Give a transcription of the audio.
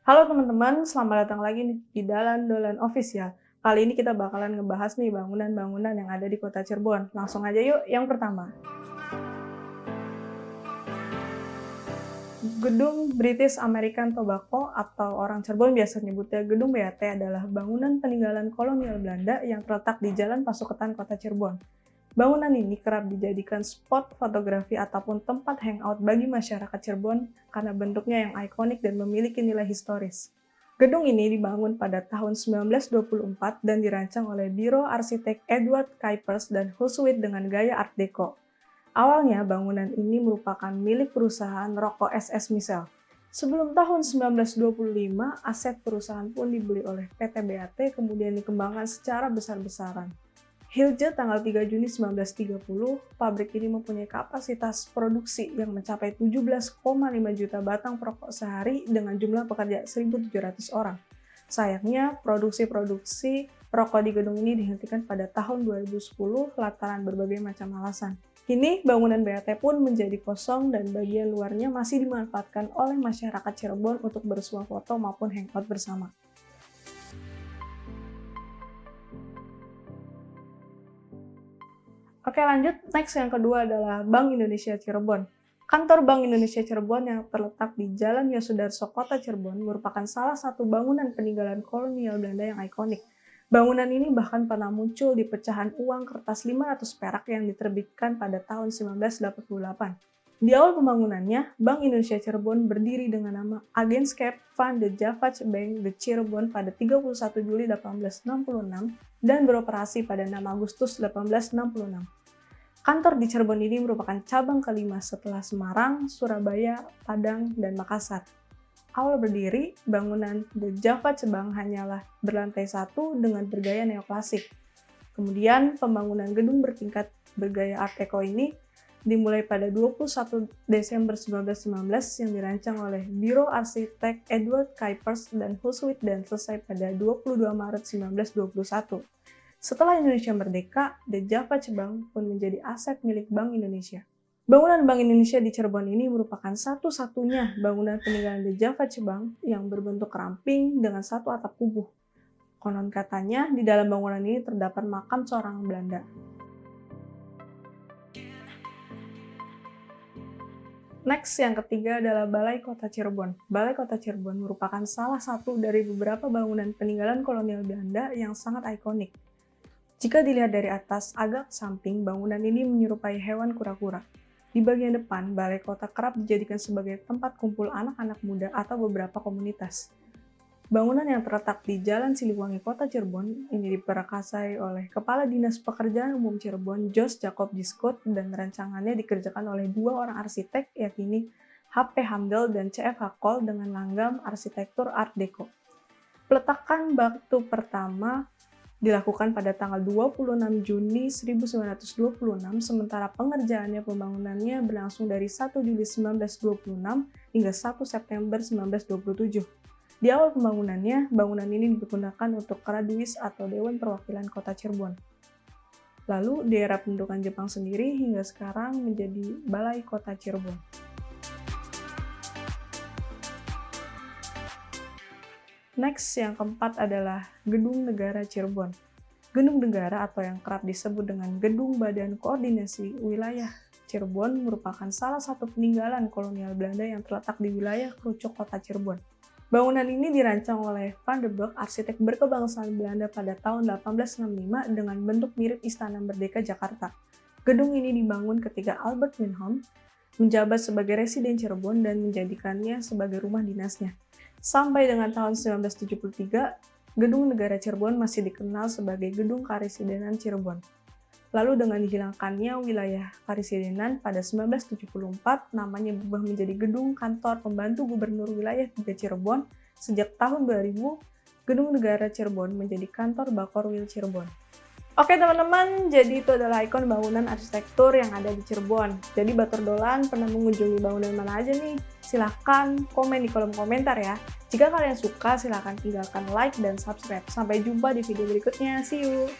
Halo teman-teman, selamat datang lagi nih di Dalan Dolan Official. Kali ini kita bakalan ngebahas nih bangunan-bangunan yang ada di kota Cirebon. Langsung aja yuk, yang pertama. Gedung British American Tobacco atau orang Cirebon biasa nyebutnya Gedung BAT adalah bangunan peninggalan kolonial Belanda yang terletak di Jalan Pasuketan Kota Cirebon. Bangunan ini kerap dijadikan spot fotografi ataupun tempat hangout bagi masyarakat Cirebon karena bentuknya yang ikonik dan memiliki nilai historis. Gedung ini dibangun pada tahun 1924 dan dirancang oleh Biro Arsitek Edward Kuipers dan Hulswith dengan gaya Art Deco. Awalnya bangunan ini merupakan milik perusahaan rokok SS Misel. Sebelum tahun 1925, aset perusahaan pun dibeli oleh PT BAT kemudian dikembangkan secara besar-besaran. Hingga tanggal 3 Juni 1930, pabrik ini mempunyai kapasitas produksi yang mencapai 17,5 juta batang rokok sehari dengan jumlah pekerja 1.700 orang. Sayangnya, produksi rokok di gedung ini dihentikan pada tahun 2010 lantaran berbagai macam alasan. Kini, bangunan BAT pun menjadi kosong dan bagian luarnya masih dimanfaatkan oleh masyarakat Cirebon untuk bersuah foto maupun hangout bersama. Oke lanjut, next yang kedua adalah Bank Indonesia Cirebon. Kantor Bank Indonesia Cirebon yang terletak di Jalan Yosudarso, Kota Cirebon merupakan salah satu bangunan peninggalan kolonial Belanda yang ikonik. Bangunan ini bahkan pernah muncul di pecahan uang kertas 500 perak yang diterbitkan pada tahun 1988. Di awal pembangunannya, Bank Indonesia Cirebon berdiri dengan nama Agenscape van de Javage Bank de Cirebon pada 31 Juli 1866 dan beroperasi pada 6 Agustus 1866. Kantor di Cirebon ini merupakan cabang kelima setelah Semarang, Surabaya, Padang, dan Makassar. Awal berdiri, bangunan The Javage Bank hanyalah berlantai satu dengan bergaya neoklasik. Kemudian, pembangunan gedung bertingkat bergaya Art Deco ini dimulai pada 21 Desember 1919 yang dirancang oleh Biro Arsitek Edward Kuipers dan Hulswith dan selesai pada 22 Maret 1921. Setelah Indonesia merdeka, The Javage Bank pun menjadi aset milik Bank Indonesia. Bangunan Bank Indonesia di Cirebon ini merupakan satu-satunya bangunan peninggalan The Javage Bank yang berbentuk ramping dengan satu atap kubuh. Konon katanya, di dalam bangunan ini terdapat makam seorang Belanda. Next, yang ketiga adalah Balai Kota Cirebon. Balai Kota Cirebon merupakan salah satu dari beberapa bangunan peninggalan kolonial Belanda yang sangat ikonik. Jika dilihat dari atas, agak samping, bangunan ini menyerupai hewan kura-kura. Di bagian depan, Balai Kota kerap dijadikan sebagai tempat kumpul anak-anak muda atau beberapa komunitas. Bangunan yang terletak di Jalan Siliwangi, Kota Cirebon, ini diperakasai oleh Kepala Dinas Pekerjaan Umum Cirebon, Jos Jacob Giscot, dan rancangannya dikerjakan oleh dua orang arsitek, yakni H.P. Hamdel dan C.F. Hakol dengan langgam arsitektur Art Deco. Peletakan batu pertama dilakukan pada tanggal 26 Juni 1926, sementara pengerjaannya pembangunannya berlangsung dari 1 Juli 1926 hingga 1 September 1927. Di awal pembangunannya, bangunan ini digunakan untuk Karaduis atau Dewan Perwakilan Kota Cirebon. Lalu, di era pendudukan Jepang sendiri hingga sekarang menjadi Balai Kota Cirebon. Next, yang keempat adalah Gedung Negara Cirebon. Gedung Negara atau yang kerap disebut dengan Gedung Badan Koordinasi Wilayah Cirebon merupakan salah satu peninggalan kolonial Belanda yang terletak di wilayah Krucuk, Kota Cirebon. Bangunan ini dirancang oleh Van der Burg, arsitek berkebangsaan Belanda pada tahun 1865 dengan bentuk mirip Istana Merdeka Jakarta. Gedung ini dibangun ketika Albert Winholm menjabat sebagai residen Cirebon dan menjadikannya sebagai rumah dinasnya. Sampai dengan tahun 1973, Gedung Negara Cirebon masih dikenal sebagai Gedung Karesidenan Cirebon. Lalu dengan dihilangkannya wilayah Karesidenan pada 1974, namanya berubah menjadi Gedung Kantor Pembantu Gubernur Wilayah 3 Cirebon. Sejak tahun 2000, Gedung Negara Cirebon menjadi Kantor Bakorwil Cirebon. Oke teman-teman, jadi itu adalah ikon bangunan arsitektur yang ada di Cirebon. Jadi Batur Dolan pernah mengunjungi bangunan mana aja nih? Silahkan komen di kolom komentar ya. Jika kalian suka, silahkan tinggalkan like dan subscribe. Sampai jumpa di video berikutnya. See you!